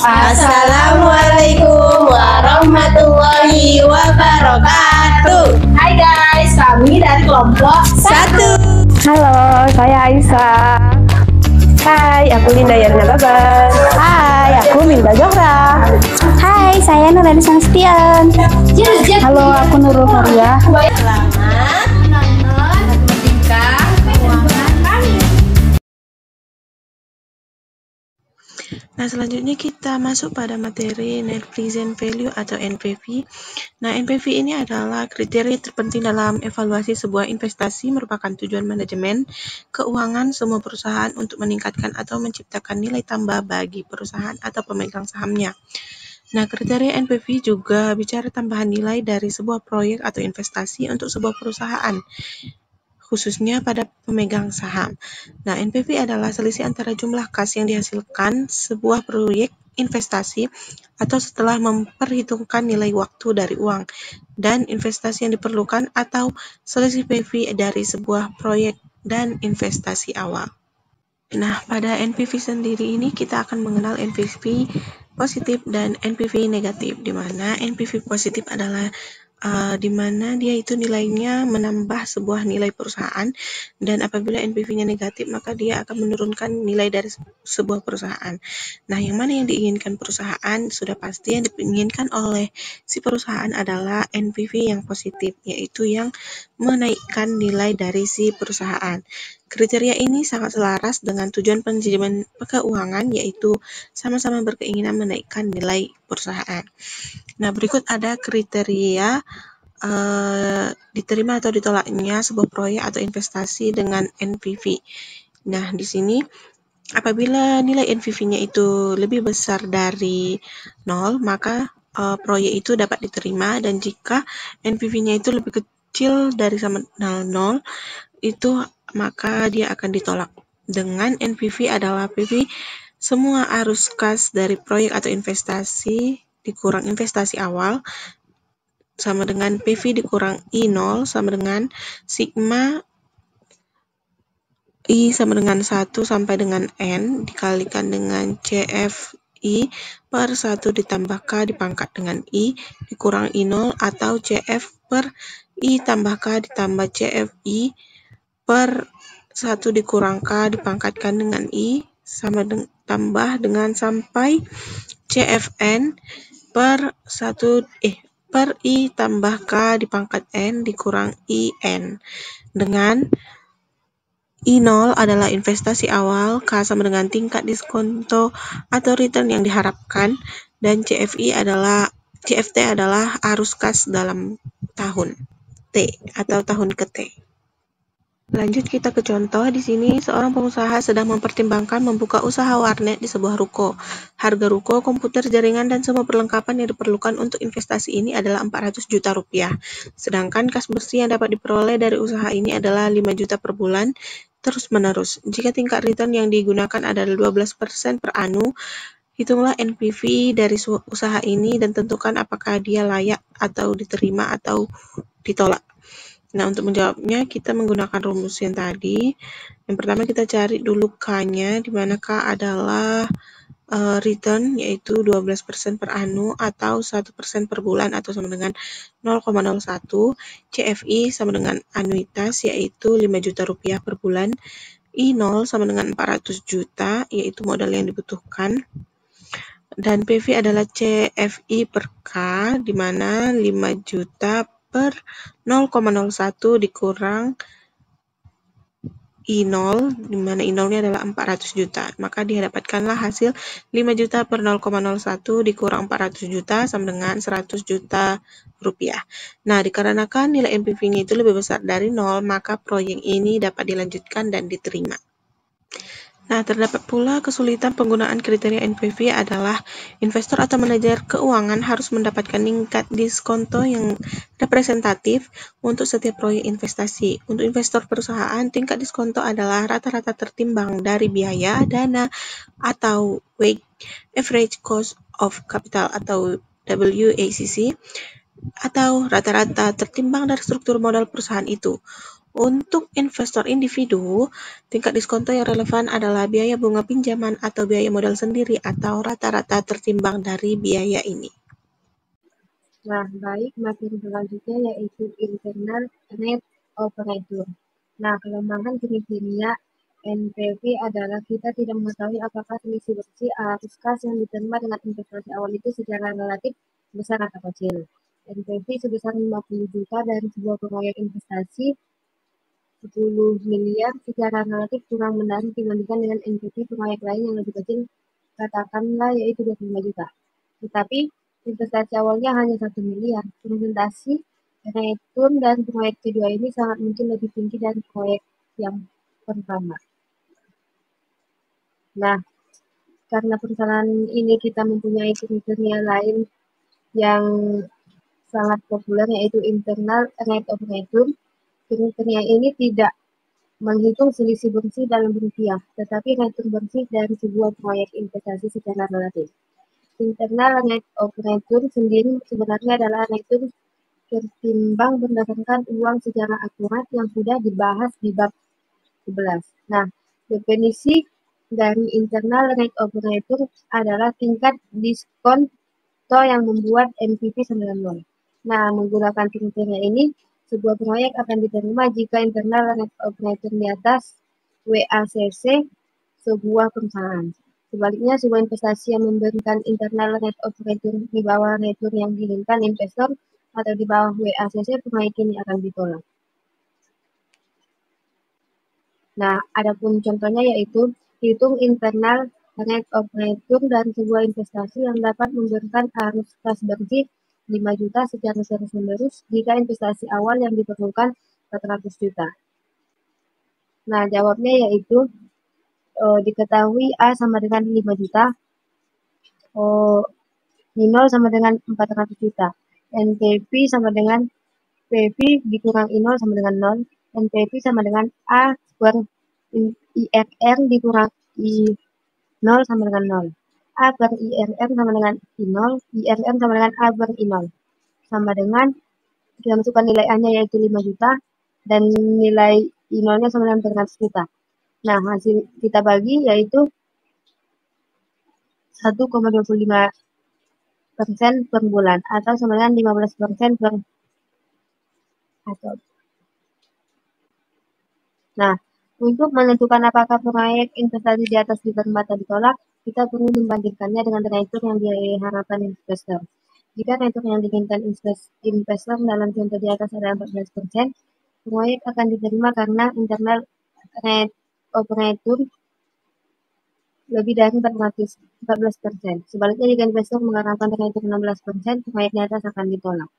Assalamualaikum warahmatullahi wabarakatuh. Hai guys, kami dari kelompok 1. Halo, saya Aisyah. Hai, aku Linda Yarna Babar. Hai, aku Minda Johra. Hai, saya Nurani Sanstian. Halo, aku Nurul Faria. Selamat menonton Merdeka Keuangan kami. Nah, selanjutnya kita masuk pada materi Net Present Value atau NPV. Nah, NPV ini adalah kriteria terpenting dalam evaluasi sebuah investasi, merupakan tujuan manajemen keuangan semua perusahaan untuk meningkatkan atau menciptakan nilai tambah bagi perusahaan atau pemegang sahamnya. Nah, kriteria NPV juga bicara tambahan nilai dari sebuah proyek atau investasi untuk sebuah perusahaan, khususnya pada pemegang saham. Nah, NPV adalah selisih antara jumlah kas yang dihasilkan sebuah proyek investasi atau setelah memperhitungkan nilai waktu dari uang dan investasi yang diperlukan atau selisih PV dari sebuah proyek dan investasi awal. Nah, pada NPV sendiri ini kita akan mengenal NPV positif dan NPV negatif, di mana NPV positif adalah di mana dia itu nilainya menambah sebuah nilai perusahaan, dan apabila NPV-nya negatif maka dia akan menurunkan nilai dari sebuah perusahaan. Nah, yang mana yang diinginkan perusahaan? Sudah pasti yang diinginkan oleh si perusahaan adalah NPV yang positif, yaitu yang menaikkan nilai dari si perusahaan. Kriteria ini sangat selaras dengan tujuan manajemen keuangan, yaitu sama-sama berkeinginan menaikkan nilai perusahaan. Nah, berikut ada kriteria diterima atau ditolaknya sebuah proyek atau investasi dengan NPV. Nah, di sini apabila nilai NPV-nya itu lebih besar dari 0, maka proyek itu dapat diterima, dan jika NPV-nya itu lebih kecil dari sama 0, itu maka dia akan ditolak. Dengan NPV adalah PV semua arus kas dari proyek atau investasi dikurang investasi awal sama dengan PV dikurang I0 sama dengan sigma I sama dengan 1 sampai dengan N dikalikan dengan CFI per 1 ditambah K dipangkat dengan I dikurang I0 atau CF per I tambah K ditambah CFI per 1 dikurang K dipangkatkan dengan I sama tambah dengan sampai CFN per 1 per I tambah K dipangkat N dikurang IN, dengan I0 adalah investasi awal, K sama dengan tingkat diskonto atau return yang diharapkan, dan CFT adalah arus kas dalam tahun T atau tahun ke T. Lanjut kita ke contoh. Di sini seorang pengusaha sedang mempertimbangkan membuka usaha warnet di sebuah ruko. Harga ruko, komputer, jaringan, dan semua perlengkapan yang diperlukan untuk investasi ini adalah 400 juta rupiah. Sedangkan kas bersih yang dapat diperoleh dari usaha ini adalah 5 juta per bulan terus-menerus. Jika tingkat return yang digunakan adalah 12% per annum, hitunglah NPV dari usaha ini dan tentukan apakah dia layak atau diterima atau ditolak. Nah, untuk menjawabnya kita menggunakan rumus yang tadi. Yang pertama kita cari dulu K-nya, di mana K adalah return, yaitu 12% per annum atau 1% per bulan atau sama dengan 0,01. CFI sama dengan anuitas, yaitu 5 juta rupiah per bulan. I0 sama dengan 400 juta, yaitu modal yang dibutuhkan. Dan PV adalah CFI per K, di mana 5 juta per 0,01 dikurang I0, di mana I0-nya adalah 400 juta. Maka didapatkanlah hasil 5 juta per 0,01 dikurang 400 juta sama dengan 100 juta rupiah. Nah, dikarenakan nilai NPV-nya itu lebih besar dari 0, maka proyek ini dapat dilanjutkan dan diterima. Nah, terdapat pula kesulitan penggunaan kriteria NPV adalah investor atau manajer keuangan harus mendapatkan tingkat diskonto yang representatif untuk setiap proyek investasi. Untuk investor perusahaan, tingkat diskonto adalah rata-rata tertimbang dari biaya dana atau weighted average cost of capital atau WACC atau rata-rata tertimbang dari struktur modal perusahaan itu. Untuk investor individu, tingkat diskonto yang relevan adalah biaya bunga pinjaman atau biaya modal sendiri atau rata-rata tertimbang dari biaya ini. Nah, baik, materi selanjutnya yaitu internal rate of return. Nah, kelemahan kriteria NPV adalah kita tidak mengetahui apakah selisih bersih arus kas yang diterima dengan investasi awal itu secara relatif besar atau kecil. NPV sebesar 50 juta dari sebuah proyek investasi 10 miliar secara relatif kurang menarik dibandingkan dengan NPV proyek lain yang lebih kecil, katakanlah yaitu 25 juta. Tetapi investasi awalnya hanya 1 miliar. Presentasi return dan proyek kedua ini sangat mungkin lebih tinggi dari proyek yang pertama. Nah, karena perusahaan ini kita mempunyai kriteria lain yang sangat populer yaitu internal rate of return. Kriteria ini tidak menghitung selisih bersih dalam rupiah, tetapi return bersih dari sebuah proyek investasi secara relatif. Internal rate of return sendiri sebenarnya adalah return tertimbang berdasarkan uang secara akurat yang sudah dibahas di bab 11. Nah, definisi dari internal rate of return adalah tingkat diskonto yang membuat NPV sama dengan 0. Nah, menggunakan kriteria ini, sebuah proyek akan diterima jika internal rate of return di atas WACC sebuah perusahaan. Sebaliknya, sebuah investasi yang memberikan internal rate of return di bawah return yang diinginkan investor atau di bawah WACC, proyek ini akan ditolak. Nah, adapun contohnya yaitu hitung internal rate of return dari sebuah investasi yang dapat memberikan arus kas bersih 5 juta secara terus-menerus jika investasi awal yang diperlukan 400 juta. Nah, jawabnya yaitu diketahui A sama dengan 5 juta, I0 sama dengan 400 juta, NPV sama dengan PV dikurang I0 sama dengan 0, NPV sama dengan A per IRR dikurang I0 sama dengan 0. A per IRR sama dengan I0, IRR sama dengan A per I0. Sama dengan, kita masukkan nilai A-nya yaitu 5 juta, dan nilai I0-nya sama dengan 400 juta. Nah, hasil kita bagi yaitu 1,25% per bulan, atau sama dengan 15% per atau. Nah, untuk menentukan apakah proyek investasi di atas diterima atau ditolak, kita perlu membandingkannya dengan return yang diharapkan investor. Jika return yang diinginkan investor dalam contoh di atas adalah 14%, proyek akan diterima karena internal rate of return lebih dari 14%. Sebaliknya, jika investor mengharapkan return 16%, proyek di atas akan ditolak.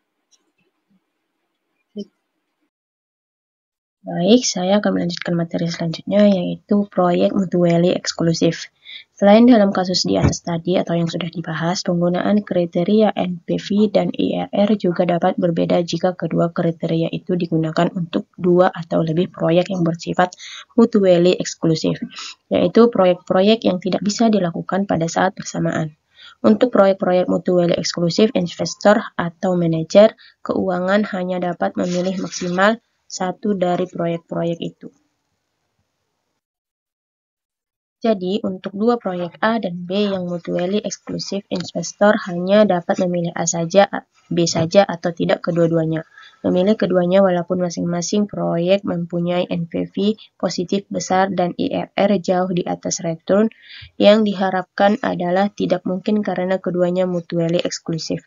Baik, saya akan melanjutkan materi selanjutnya yaitu proyek mutually eksklusif. Selain dalam kasus di atas tadi atau yang sudah dibahas, penggunaan kriteria NPV dan IRR juga dapat berbeda jika kedua kriteria itu digunakan untuk 2 atau lebih proyek yang bersifat mutually eksklusif, yaitu proyek-proyek yang tidak bisa dilakukan pada saat bersamaan. Untuk proyek-proyek mutually eksklusif, investor atau manajer keuangan hanya dapat memilih maksimal satu dari proyek-proyek itu. Jadi, untuk 2 proyek A dan B yang mutually eksklusif, investor hanya dapat memilih A saja, B saja, atau tidak kedua-duanya. Memilih keduanya walaupun masing-masing proyek mempunyai NPV positif besar dan IRR jauh di atas return yang diharapkan adalah tidak mungkin karena keduanya mutually eksklusif.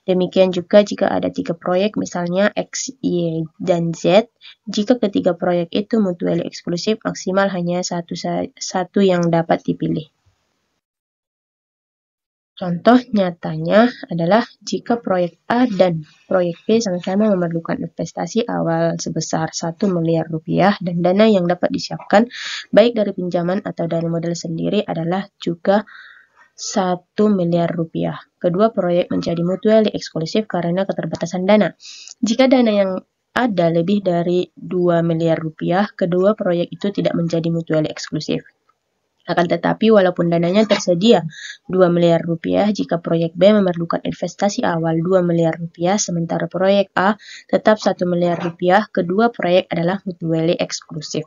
Demikian juga jika ada 3 proyek, misalnya X, Y, dan Z. Jika ketiga proyek itu mutually eksklusif, maksimal hanya satu yang dapat dipilih. Contoh nyatanya adalah jika proyek A dan proyek B sama-sama memerlukan investasi awal sebesar 1 miliar rupiah dan dana yang dapat disiapkan baik dari pinjaman atau dari modal sendiri adalah juga 1 miliar rupiah. Kedua proyek menjadi mutually eksklusif karena keterbatasan dana. Jika dana yang ada lebih dari 2 miliar rupiah, kedua proyek itu tidak menjadi mutually eksklusif. Akan tetapi, walaupun dananya tersedia 2 miliar rupiah, jika proyek B memerlukan investasi awal 2 miliar rupiah, sementara proyek A tetap 1 miliar rupiah, kedua proyek adalah mutually eksklusif.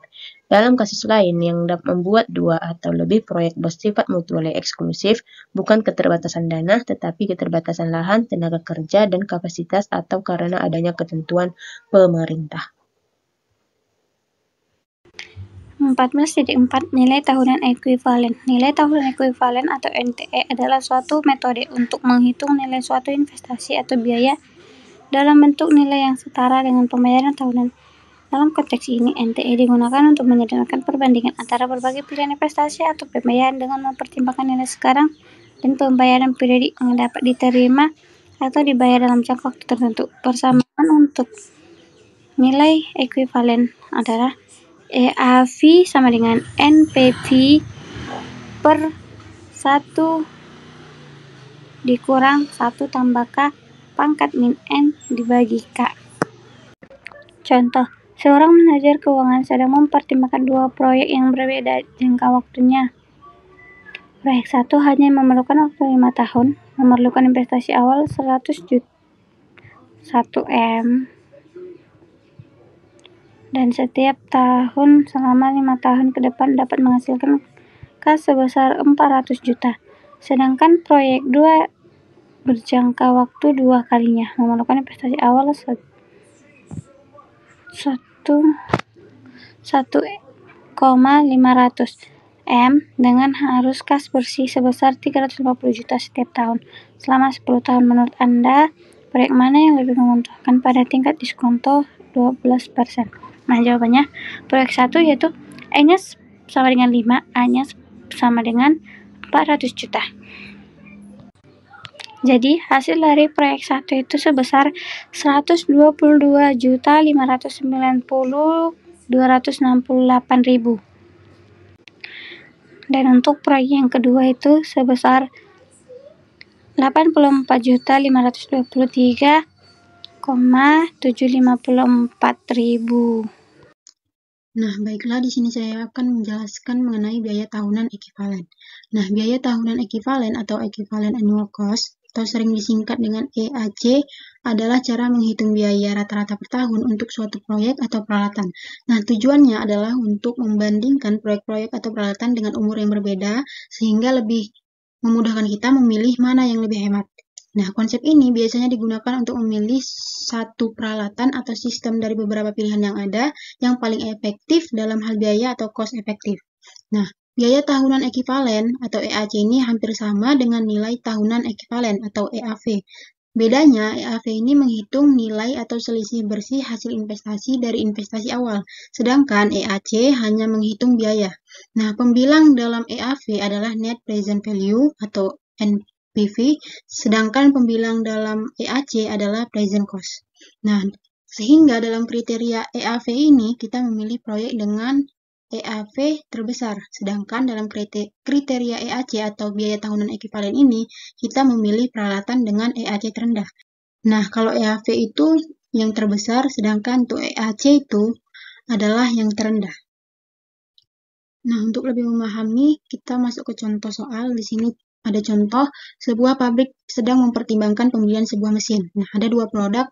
Dalam kasus lain yang dapat membuat 2 atau lebih proyek bersifat mutually eksklusif, bukan keterbatasan dana, tetapi keterbatasan lahan, tenaga kerja, dan kapasitas atau karena adanya ketentuan pemerintah. 14.4 Nilai tahunan ekuivalen. Nilai tahunan ekuivalen atau NTE adalah suatu metode untuk menghitung nilai suatu investasi atau biaya dalam bentuk nilai yang setara dengan pembayaran tahunan. Dalam konteks ini, NTE digunakan untuk menyederhanakan perbandingan antara berbagai pilihan investasi atau pembayaran dengan mempertimbangkan nilai sekarang dan pembayaran periodik yang dapat diterima atau dibayar dalam jangka waktu tertentu. Persamaan untuk nilai ekuivalen adalah EAV sama dengan NPV per 1 dikurang 1 tambah K pangkat min N dibagi K. Contoh, seorang manajer keuangan sedang mempertimbangkan 2 proyek yang berbeda jangka waktunya. Proyek 1 hanya memerlukan waktu 5 tahun, memerlukan investasi awal 100 juta 1M, dan setiap tahun selama 5 tahun ke depan dapat menghasilkan kas sebesar 400 juta. Sedangkan proyek 2 berjangka waktu 2 kalinya, memerlukan investasi awal 1,500 M dengan harus kas bersih sebesar 350 juta setiap tahun selama 10 tahun. Menurut Anda, proyek mana yang lebih menguntungkan pada tingkat diskonto 12%? Nah, jawabannya proyek 1 yaitu E-nya sama dengan 5, A-nya sama dengan 400 juta. Jadi, hasil dari proyek 1 itu sebesar 122.590.268.000. Dan untuk proyek yang kedua itu sebesar 84.753.754.000. Nah, baiklah, di sini saya akan menjelaskan mengenai biaya tahunan ekuivalen. Nah, biaya tahunan ekuivalen atau equivalent annual cost atau sering disingkat dengan EAC adalah cara menghitung biaya rata-rata per tahun untuk suatu proyek atau peralatan. Nah, tujuannya adalah untuk membandingkan proyek-proyek atau peralatan dengan umur yang berbeda sehingga lebih memudahkan kita memilih mana yang lebih hemat. Nah, konsep ini biasanya digunakan untuk memilih satu peralatan atau sistem dari beberapa pilihan yang ada yang paling efektif dalam hal biaya atau cost efektif. Nah, biaya tahunan ekuivalen atau EAC ini hampir sama dengan nilai tahunan ekuivalen atau EAV. Bedanya, EAV ini menghitung nilai atau selisih bersih hasil investasi dari investasi awal, sedangkan EAC hanya menghitung biaya. Nah, pembilang dalam EAV adalah Net Present Value atau NPV, sedangkan pembilang dalam EAC adalah Present Cost. Nah, sehingga dalam kriteria EAV ini kita memilih proyek dengan EAV terbesar, sedangkan dalam kriteria EAC atau biaya tahunan ekuivalen ini kita memilih peralatan dengan EAC terendah. Nah, kalau EAV itu yang terbesar, sedangkan untuk EAC itu adalah yang terendah. Nah, untuk lebih memahami, kita masuk ke contoh soal. Di sini ada contoh, sebuah pabrik sedang mempertimbangkan pembelian sebuah mesin. Nah, ada 2 produk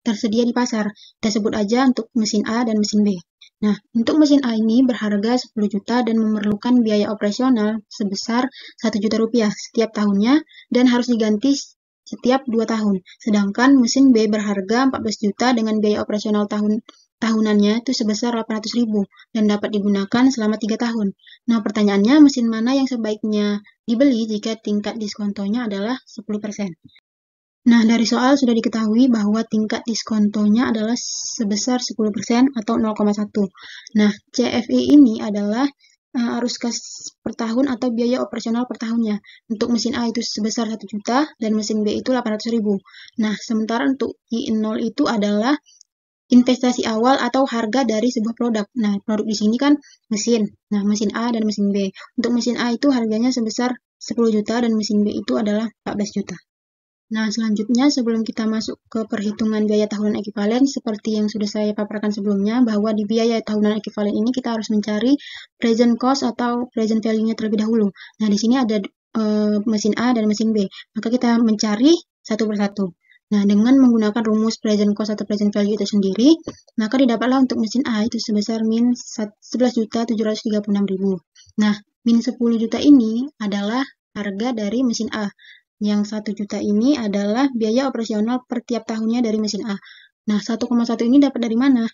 tersedia di pasar. Kita sebut aja untuk mesin A dan mesin B. Nah, untuk mesin A ini berharga 10 juta dan memerlukan biaya operasional sebesar 1 juta rupiah setiap tahunnya dan harus diganti setiap 2 tahun. Sedangkan mesin B berharga 14 juta dengan biaya operasional tahunannya itu sebesar 800.000 dan dapat digunakan selama 3 tahun. Nah, pertanyaannya mesin mana yang sebaiknya dibeli jika tingkat diskontonya adalah 10%? Nah, dari soal sudah diketahui bahwa tingkat diskontonya adalah sebesar 10% atau 0,1. Nah, CFI ini adalah arus kas per tahun atau biaya operasional per tahunnya. Untuk mesin A itu sebesar 1 juta dan mesin B itu 800.000. Nah, sementara untuk I0 itu adalah investasi awal atau harga dari sebuah produk. Nah, produk di sini kan mesin. Nah, mesin A dan mesin B. Untuk mesin A itu harganya sebesar 10 juta dan mesin B itu adalah 14 juta. Nah, selanjutnya sebelum kita masuk ke perhitungan biaya tahunan ekivalen, seperti yang sudah saya paparkan sebelumnya, bahwa di biaya tahunan ekivalen ini kita harus mencari present cost atau present value-nya terlebih dahulu. Nah, di sini ada mesin A dan mesin B. Maka kita mencari satu persatu. Nah, dengan menggunakan rumus present cost atau present value itu sendiri, maka didapatlah untuk mesin A itu sebesar min 11.736.000. Nah, min 10 juta ini adalah harga dari mesin A. Yang 1 juta ini adalah biaya operasional per tiap tahunnya dari mesin A. Nah, 1,1 ini dapat dari mana?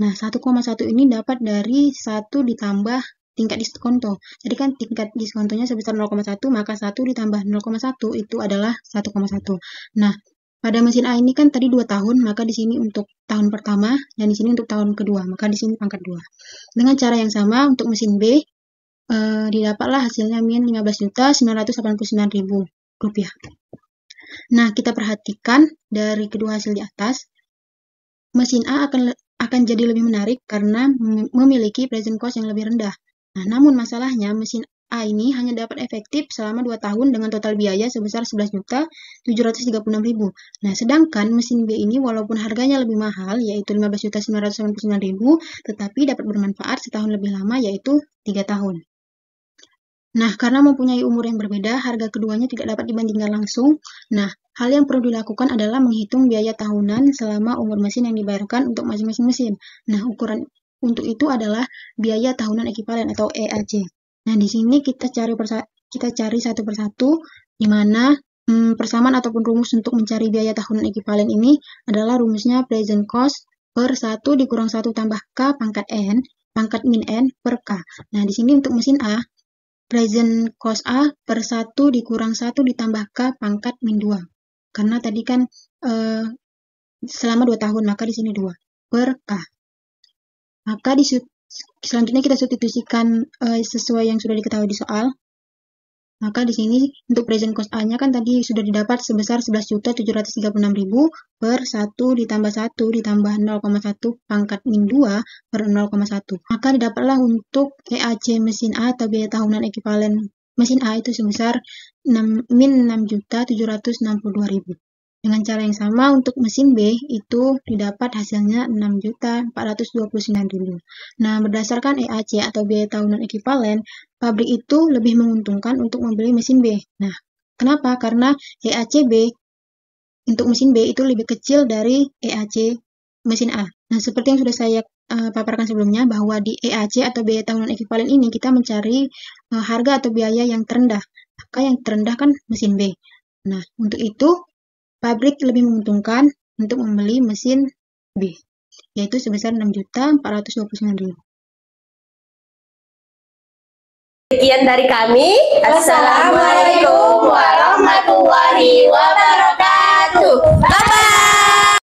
Nah, 1,1 ini dapat dari 1 ditambah tingkat diskonto. Jadi kan tingkat diskontonya sebesar 0,1, maka 1 ditambah 0,1 itu adalah 1,1. Nah, pada mesin A ini kan tadi 2 tahun, maka di sini untuk tahun pertama, dan di sini untuk tahun kedua, maka di sini pangkat 2. Dengan cara yang sama, untuk mesin B, didapatlah hasilnya min 15.989.000 rupiah. Nah, kita perhatikan dari kedua hasil di atas, mesin A akan jadi lebih menarik karena memiliki present cost yang lebih rendah. Nah, namun masalahnya mesin A ini hanya dapat efektif selama 2 tahun dengan total biaya sebesar 11.736.000. Nah, sedangkan mesin B ini walaupun harganya lebih mahal, yaitu 15.999.000, tetapi dapat bermanfaat setahun lebih lama, yaitu 3 tahun. Nah, karena mempunyai umur yang berbeda, harga keduanya tidak dapat dibandingkan langsung. Nah, hal yang perlu dilakukan adalah menghitung biaya tahunan selama umur mesin yang dibayarkan untuk masing-masing mesin. Nah, ukuran untuk itu adalah biaya tahunan ekivalen atau EAC. Nah, di sini kita cari satu persatu, di mana persamaan ataupun rumus untuk mencari biaya tahunan ekivalen ini adalah rumusnya present cost per 1 dikurang 1 tambah K pangkat N, pangkat min N per K. Nah, di sini untuk mesin A, present cost A per 1 dikurang 1 ditambah K pangkat min 2. Karena tadi kan selama 2 tahun, maka di sini 2 per K. Maka selanjutnya kita substitusikan sesuai yang sudah diketahui di soal. Maka di sini untuk present cost A-nya kan tadi sudah didapat sebesar 11.736.000 per 1 ditambah 1 ditambah 0,1 pangkat min 2 per 0,1. Maka didapatlah untuk EAC mesin A atau biaya tahunan ekivalen mesin A itu sebesar min 6.762.000. Dengan cara yang sama untuk mesin B itu didapat hasilnya 6.429.000. Nah, berdasarkan EAC atau biaya tahunan ekivalen, pabrik itu lebih menguntungkan untuk membeli mesin B. Nah, kenapa? Karena EAC B untuk mesin B itu lebih kecil dari EAC mesin A. Nah, seperti yang sudah saya paparkan sebelumnya, bahwa di EAC atau biaya tahunan ekivalen ini kita mencari harga atau biaya yang terendah. Maka yang terendah kan mesin B. Nah, untuk itu pabrik lebih menguntungkan untuk membeli mesin B, yaitu sebesar 6.429.000. Sekian dari kami. Assalamualaikum warahmatullahi wabarakatuh. Bye-bye.